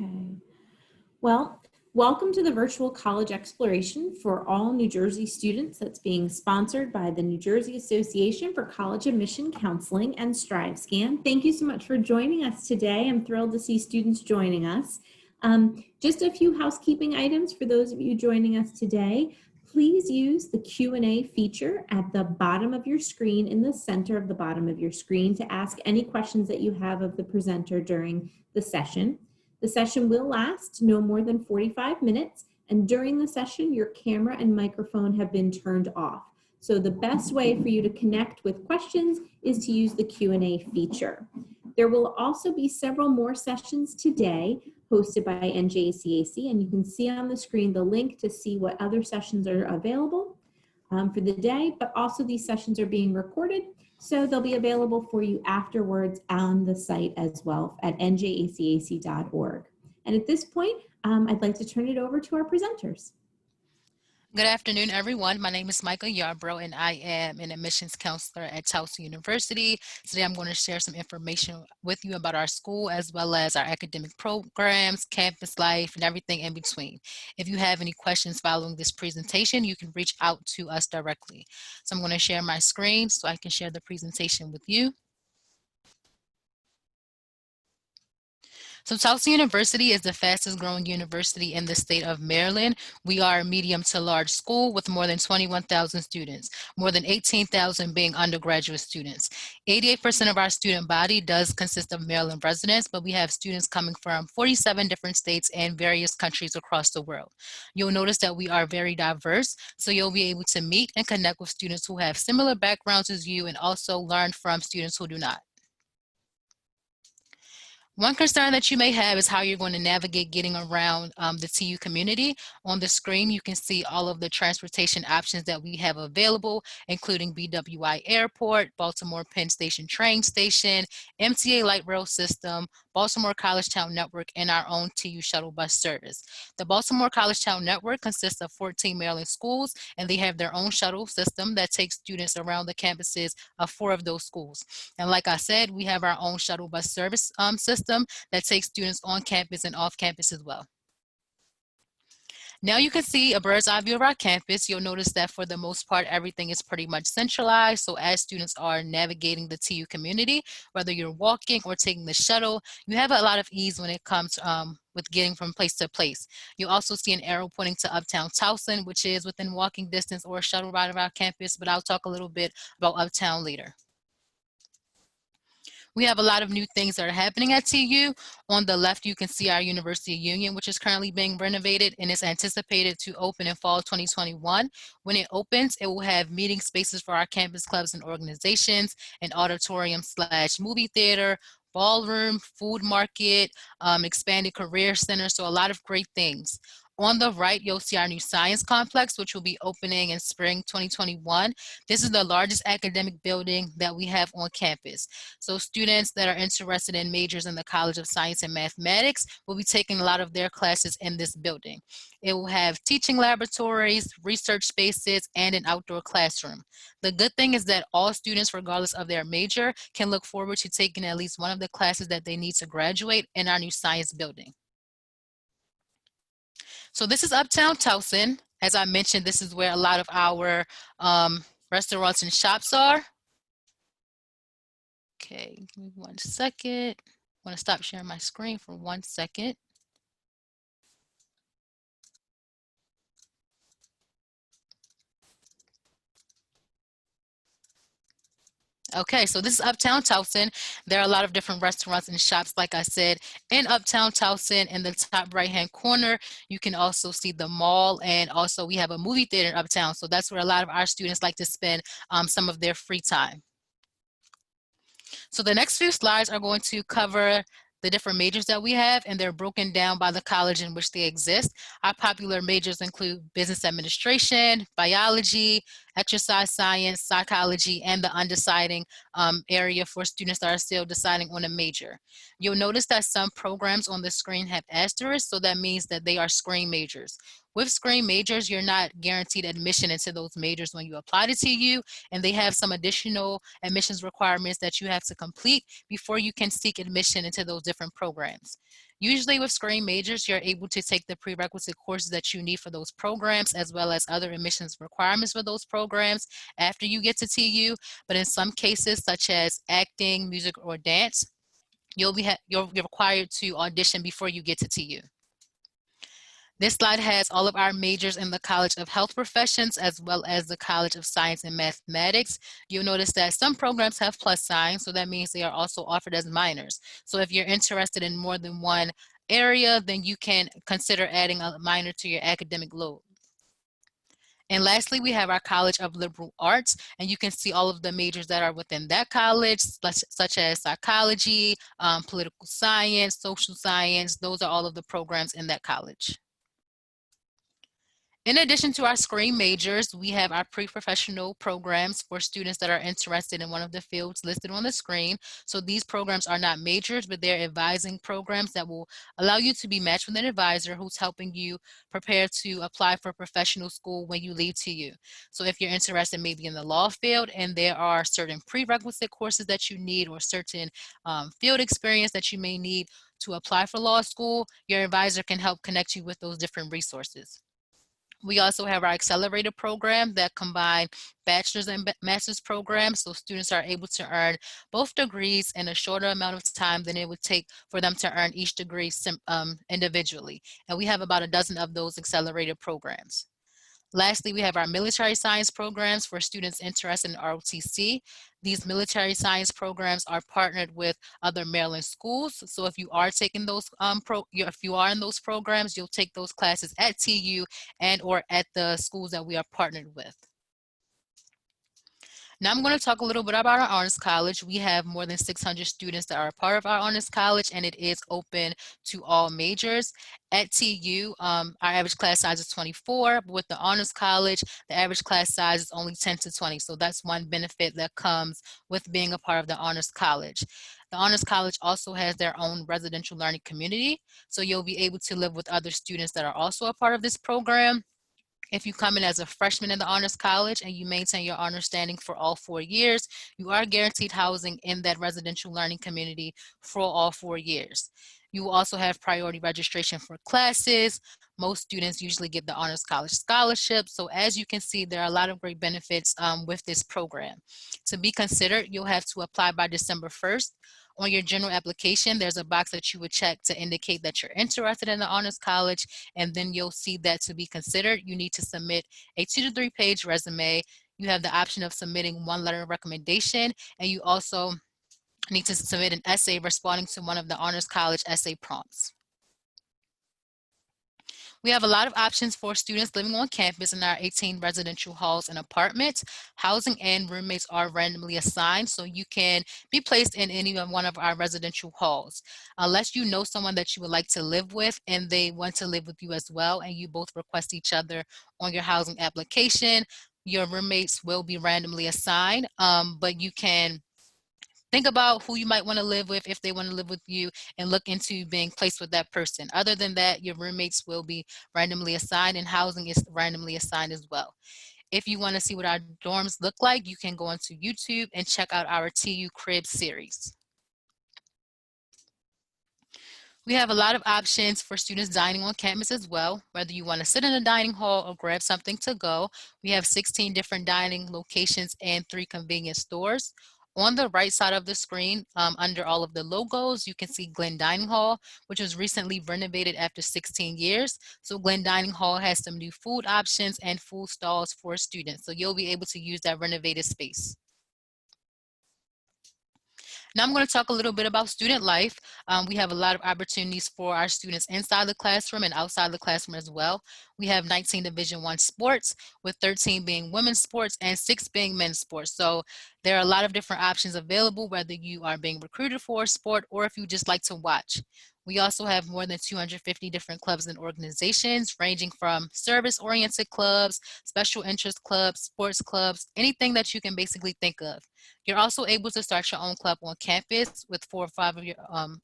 Okay. Well, welcome to the virtual college exploration for all New Jersey students that's being sponsored by the New Jersey Association for College Admission Counseling and StriveScan. Thank you so much for joining us today. I'm thrilled to see students joining us. Just a few housekeeping items for those of you joining us today. Please use the Q&A feature at the bottom of your screen, in the center of the bottom of your screen, to ask any questions that you have of the presenter during the session. The session will last no more than 45 minutes, and during the session, your camera and microphone have been turned off. So the best way for you to connect with questions is to use the Q&A feature. There will also be several more sessions today hosted by NJACAC, and you can see on the screen the link to see what other sessions are available for the day, but also these sessions are being recorded, so they'll be available for you afterwards on the site as well at njacac.org. And at this point, I'd like to turn it over to our presenters. Good afternoon, everyone. My name is Michael Yarbrough, and I am an admissions counselor at Towson University. Today, I'm going to share some information with you about our school, as well as our academic programs, campus life, and everything in between. If you have any questions following this presentation, you can reach out to us directly. So I'm going to share my screen so I can share the presentation with you. So Towson University is the fastest growing university in the state of Maryland. We are a medium to large school with more than 21,000 students, more than 18,000 being undergraduate students. 88% of our student body does consist of Maryland residents, but we have students coming from 47 different states and various countries across the world. You'll notice that we are very diverse, so you'll be able to meet and connect with students who have similar backgrounds as you and also learn from students who do not. One concern that you may have is how you're going to navigate getting around the TU community. On the screen, you can see all of the transportation options that we have available, including BWI Airport, Baltimore Penn Station train station, MTA light rail system, Baltimore College Town Network, and our own TU shuttle bus service. The Baltimore College Town Network consists of 14 Maryland schools, and they have their own shuttle system that takes students around the campuses of 4 of those schools. And like I said, we have our own shuttle bus service system that takes students on campus and off campus as well. Now you can see a bird's eye view of our campus. You'll notice that for the most part, everything is pretty much centralized. So as students are navigating the TU community, whether you're walking or taking the shuttle, you have a lot of ease when it comes with getting from place to place. You'll also see an arrow pointing to Uptown Towson, which is within walking distance or a shuttle ride of our campus, but I'll talk a little bit about Uptown later. We have a lot of new things that are happening at TU. On the left, you can see our University Union, which is currently being renovated and is anticipated to open in fall 2021. When it opens, it will have meeting spaces for our campus clubs and organizations, an auditorium/movie theater, ballroom, food market, expanded career center, so a lot of great things. On the right, you'll see our new science complex, which will be opening in spring 2021. This is the largest academic building that we have on campus. So students that are interested in majors in the College of Science and Mathematics will be taking a lot of their classes in this building. It will have teaching laboratories, research spaces, and an outdoor classroom. The good thing is that all students, regardless of their major, can look forward to taking at least one of the classes that they need to graduate in our new science building. So this is Uptown Towson. As I mentioned, this is where a lot of our restaurants and shops are. Okay, give me 1 second. I want to stop sharing my screen for 1 second. Okay, so this is Uptown Towson. There are a lot of different restaurants and shops, like I said, in Uptown Towson. In the top right-hand corner, you can also see the mall, and also we have a movie theater in Uptown. So that's where a lot of our students like to spend some of their free time. So the next few slides are going to cover the different majors that we have, and they're broken down by the college in which they exist. Our popular majors include business administration, biology, exercise science, psychology, and the undeciding area for students that are still deciding on a major. You'll notice that some programs on the screen have asterisks, so that means that they are screen majors. With screen majors, you're not guaranteed admission into those majors when you apply to TU, and they have some additional admissions requirements that you have to complete before you can seek admission into those different programs. Usually with screen majors, you're able to take the prerequisite courses that you need for those programs, as well as other admissions requirements for those programs after you get to TU. But in some cases, such as acting, music, or dance, you're required to audition before you get to TU. This slide has all of our majors in the College of Health Professions as well as the College of Science and Mathematics. You'll notice that some programs have plus signs, so that means they are also offered as minors. So if you're interested in more than one area, then you can consider adding a minor to your academic load. And lastly, we have our College of Liberal Arts, and you can see all of the majors that are within that college, such as psychology, political science, social science. Those are all of the programs in that college. In addition to our screen majors, we have our pre-professional programs for students that are interested in one of the fields listed on the screen. So these programs are not majors, but they're advising programs that will allow you to be matched with an advisor who's helping you prepare to apply for professional school when you leave TU. So if you're interested maybe in the law field and there are certain prerequisite courses that you need or certain field experience that you may need to apply for law school, your advisor can help connect you with those different resources. We also have our accelerator program that combine bachelor's and master's programs, so students are able to earn both degrees in a shorter amount of time than it would take for them to earn each degree individually. And we have about a dozen of those accelerated programs. Lastly, we have our military science programs for students interested in ROTC. These military science programs are partnered with other Maryland schools. So if you are taking those if you are in those programs, you'll take those classes at TU and or at the schools that we are partnered with. Now I'm going to talk a little bit about our Honors College. We have more than 600 students that are a part of our Honors College, and it is open to all majors. At TU, our average class size is 24, but with the Honors College, the average class size is only 10 to 20. So that's one benefit that comes with being a part of the Honors College. The Honors College also has their own residential learning community, so you'll be able to live with other students that are also a part of this program. If you come in as a freshman in the Honors College and you maintain your honor standing for all 4 years, you are guaranteed housing in that residential learning community for all 4 years. You will also have priority registration for classes. Most students usually get the Honors College scholarship. So as you can see, there are a lot of great benefits with this program. To be considered, you'll have to apply by December 1st. On your general application, there's a box that you would check to indicate that you're interested in the Honors College, and then you'll see that to be considered, you need to submit a 2 to 3 page resume. You have the option of submitting 1 letter of recommendation, and you also need to submit an essay responding to one of the Honors College essay prompts. We have a lot of options for students living on campus in our 18 residential halls and apartments. Housing and roommates are randomly assigned, so you can be placed in any one of our residential halls. Unless you know someone that you would like to live with and they want to live with you as well, and you both request each other on your housing application, your roommates will be randomly assigned, but you can think about who you might want to live with if they want to live with you and look into being placed with that person. Other than that, your roommates will be randomly assigned and housing is randomly assigned as well. If you want to see what our dorms look like, you can go onto YouTube and check out our TU Crib series. We have a lot of options for students dining on campus as well, whether you want to sit in a dining hall or grab something to go. We have 16 different dining locations and 3 convenience stores. On the right side of the screen, under all of the logos, you can see Glen Dining Hall, which was recently renovated after 16 years. So Glen Dining Hall has some new food options and food stalls for students. So you'll be able to use that renovated space. Now I'm going to talk a little bit about student life. We have a lot of opportunities for our students inside the classroom and outside the classroom as well. We have 19 Division I sports, with 13 being women's sports and 6 being men's sports. So there are a lot of different options available, whether you are being recruited for a sport or if you just like to watch. We also have more than 250 different clubs and organizations, ranging from service-oriented clubs, special interest clubs, sports clubs, anything that you can basically think of. You're also able to start your own club on campus with 4 or 5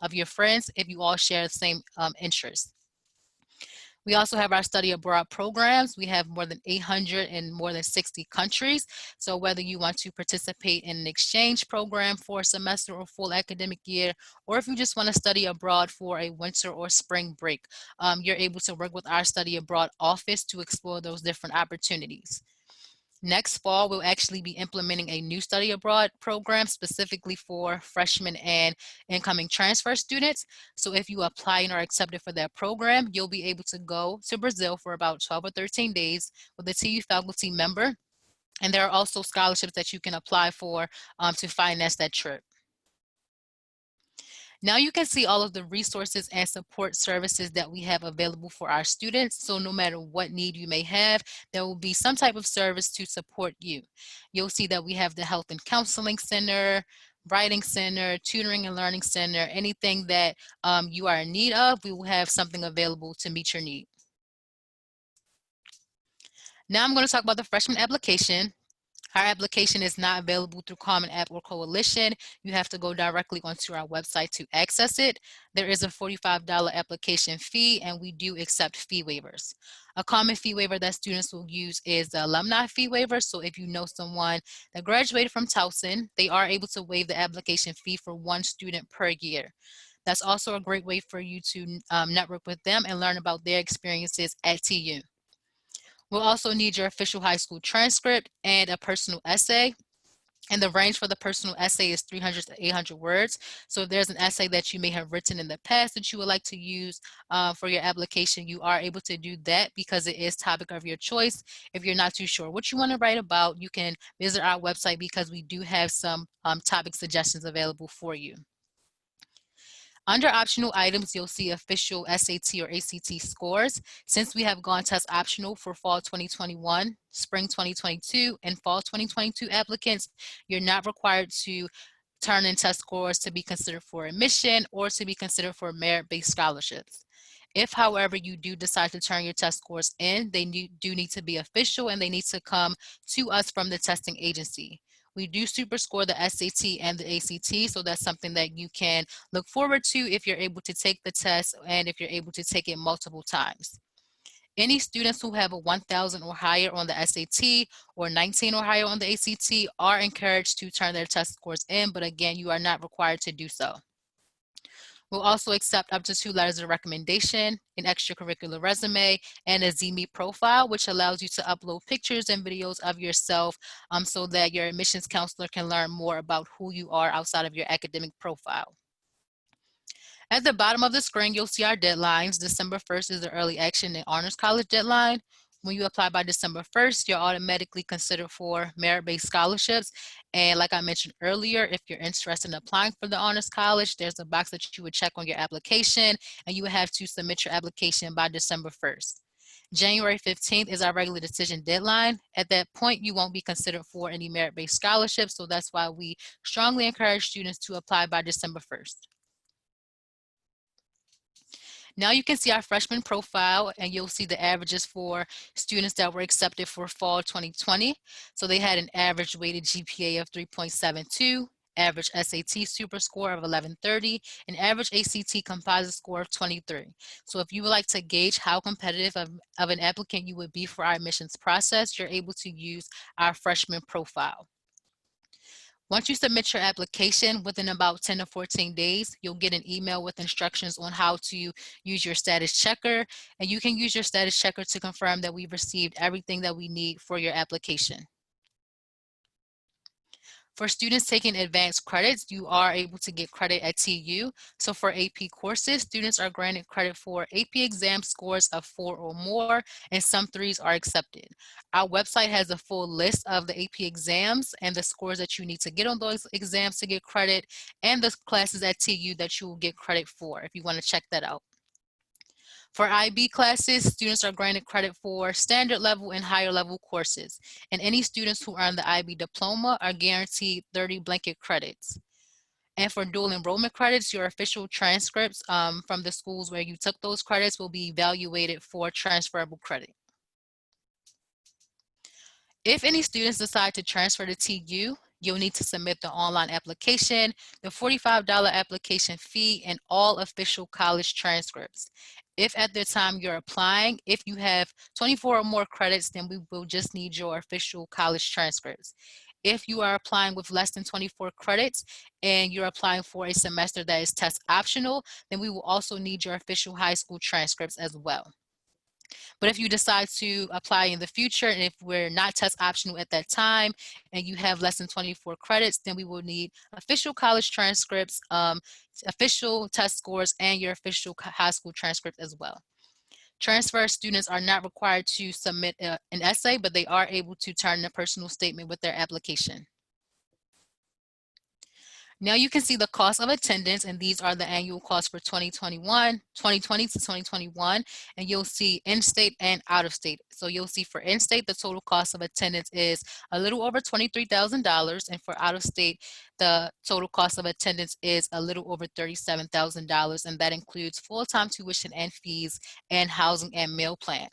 of your friends if you all share the same interests. We also have our study abroad programs. We have more than 800 in more than 60 countries. So whether you want to participate in an exchange program for a semester or full academic year, or if you just want to study abroad for a winter or spring break, you're able to work with our study abroad office to explore those different opportunities. Next fall, we'll actually be implementing a new study abroad program specifically for freshmen and incoming transfer students. So if you apply and are accepted for that program, you'll be able to go to Brazil for about 12 or 13 days with a TU faculty member. And there are also scholarships that you can apply for to finance that trip. Now you can see all of the resources and support services that we have available for our students. So no matter what need you may have, there will be some type of service to support you. You'll see that we have the Health and Counseling Center, Writing Center, Tutoring and Learning Center, anything that you are in need of, we will have something available to meet your need. Now I'm going to talk about the freshman application. Our application is not available through Common App or Coalition. You have to go directly onto our website to access it. There is a $45 application fee, and we do accept fee waivers. A common fee waiver that students will use is the alumni fee waiver. So if you know someone that graduated from Towson, they are able to waive the application fee for one student per year. That's also a great way for you to network with them and learn about their experiences at TU. We'll also need your official high school transcript and a personal essay. And the range for the personal essay is 300 to 800 words. So if there's an essay that you may have written in the past that you would like to use for your application, you are able to do that because it is topic of your choice. If you're not too sure what you want to write about, you can visit our website because we do have some topic suggestions available for you. Under optional items, you'll see official SAT or ACT scores. Since we have gone test optional for fall 2021, spring 2022, and fall 2022 applicants, you're not required to turn in test scores to be considered for admission or to be considered for merit-based scholarships. If, however, you do decide to turn your test scores in, they do need to be official and they need to come to us from the testing agency. We do super score the SAT and the ACT, so that's something that you can look forward to if you're able to take the test and if you're able to take it multiple times. Any students who have a 1,000 or higher on the SAT or 19 or higher on the ACT are encouraged to turn their test scores in, but again, you are not required to do so. We'll also accept up to 2 letters of recommendation, an extracurricular resume, and a ZME profile, which allows you to upload pictures and videos of yourself so that your admissions counselor can learn more about who you are outside of your academic profile. At the bottom of the screen, you'll see our deadlines. December 1st is the early action and honors college deadline. When you apply by December 1st, you're automatically considered for merit-based scholarships. And like I mentioned earlier, if you're interested in applying for the honors college, there's a box that you would check on your application, and you would have to submit your application by December 1st. January 15th is our regular decision deadline. At that point, you won't be considered for any merit-based scholarships, so that's why we strongly encourage students to apply by December 1st. Now you can see our freshman profile, and you'll see the averages for students that were accepted for fall 2020. So they had an average weighted GPA of 3.72, average SAT super score of 1130, and average ACT composite score of 23. So if you would like to gauge how competitive of an applicant you would be for our admissions process, you're able to use our freshman profile. Once you submit your application, within about 10 to 14 days, you'll get an email with instructions on how to use your status checker, and you can use your status checker to confirm that we've received everything that we need for your application. For students taking advanced credits, you are able to get credit at TU. So for AP courses, students are granted credit for AP exam scores of 4 or more, and some 3s are accepted. Our website has a full list of the AP exams and the scores that you need to get on those exams to get credit, and the classes at TU that you will get credit for if you want to check that out. For IB classes, students are granted credit for standard level and higher level courses. And any students who earn the IB diploma are guaranteed 30 blanket credits. And for dual enrollment credits, your official transcripts from the schools where you took those credits will be evaluated for transferable credit. If any students decide to transfer to TU, you'll need to submit the online application, the $45 application fee, and all official college transcripts. If at the time you're applying, if you have 24 or more credits, then we will just need your official college transcripts. If you are applying with less than 24 credits and you're applying for a semester that is test optional, then we will also need your official high school transcripts as well. But if you decide to apply in the future, and if we're not test optional at that time, and you have less than 24 credits, then we will need official college transcripts, official test scores, and your official high school transcript as well. Transfer students are not required to submit an essay, but they are able to turn in a personal statement with their application. Now you can see the cost of attendance, and these are the annual costs for 2020 to 2021, and you'll see in-state and out-of-state. So you'll see for in-state, the total cost of attendance is a little over $23,000, and for out-of-state, the total cost of attendance is a little over $37,000, and that includes full-time tuition and fees and housing and meal plan.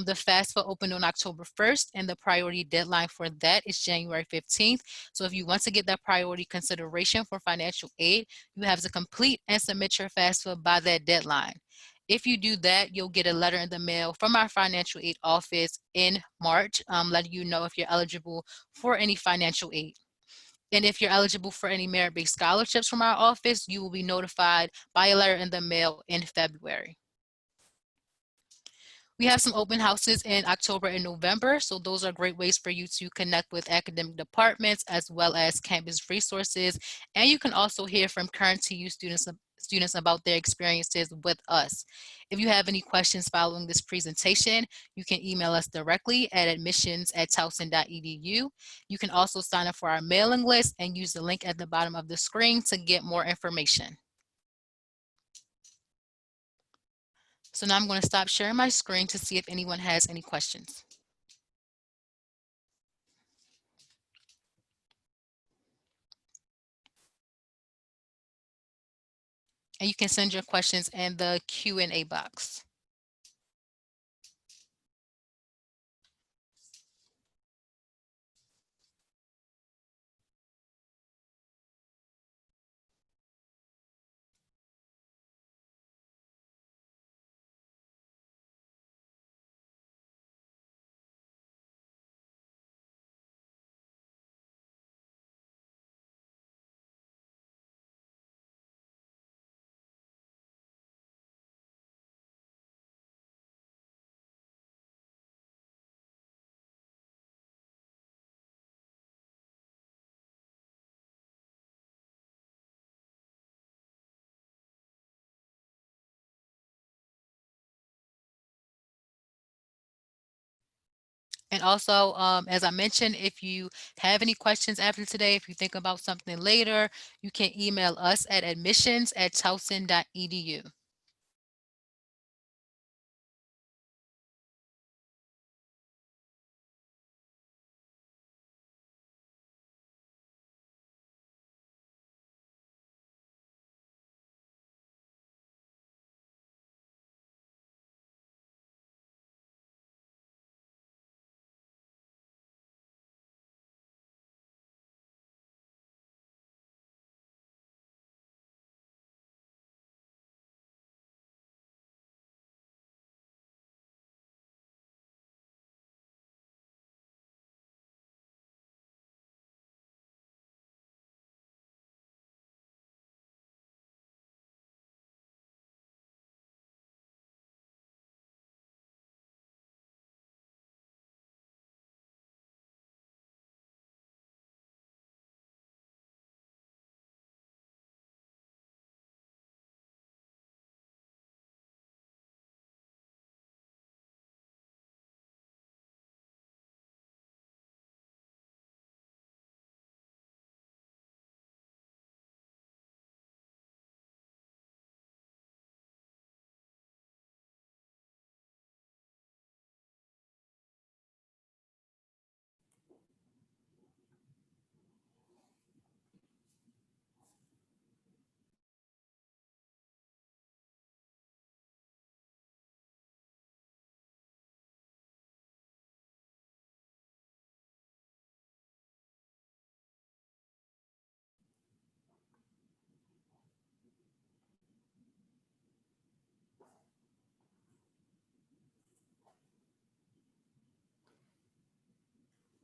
The FAFSA opened on October 1st, and the priority deadline for that is January 15th. So if you want to get that priority consideration for financial aid, you have to complete and submit your FAFSA by that deadline. If you do that, you'll get a letter in the mail from our financial aid office in March, letting you know if you're eligible for any financial aid. And if you're eligible for any merit-based scholarships from our office, you will be notified by a letter in the mail in February. We have some open houses in October and November, so those are great ways for you to connect with academic departments as well as campus resources. And you can also hear from current TU students about their experiences with us. If you have any questions following this presentation, you can email us directly at admissions@towson.edu. You can also sign up for our mailing list and use the link at the bottom of the screen to get more information. So now I'm going to stop sharing my screen to see if anyone has any questions. And you can send your questions in the Q&A box. And also, as I mentioned, if you have any questions after today, if you think about something later, you can email us at admissions@towson.edu.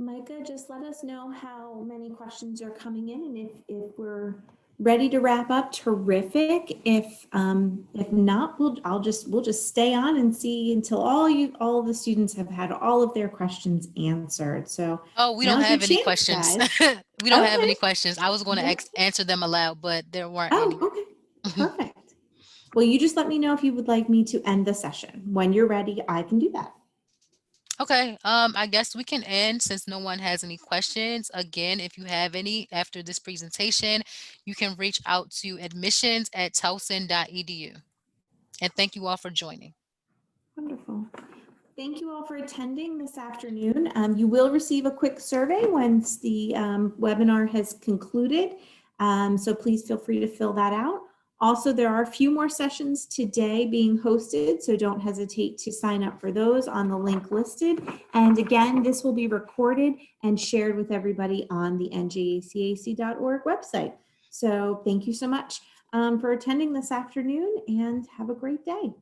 Micah, just let us know how many questions are coming in, and if we're ready to wrap up, terrific. If not, we'll just stay on and see until all of the students have had all of their questions answered. So Oh, we don't now's your have any chance, questions. guys. We don't have Okay. any questions. I was going to Yeah. answer them aloud, but there weren't Oh, any. okay. Perfect. Well, you just let me know if you would like me to end the session. When you're ready, I can do that. Okay, I guess we can end since no one has any questions. Again, if you have any after this presentation, you can reach out to admissions@towson.edu. And thank you all for joining. Wonderful. Thank you all for attending this afternoon. You will receive a quick survey once the webinar has concluded. So please feel free to fill that out. Also, there are a few more sessions today being hosted, so don't hesitate to sign up for those on the link listed. And again, this will be recorded and shared with everybody on the NJACAC.org website. So thank you so much for attending this afternoon, and have a great day.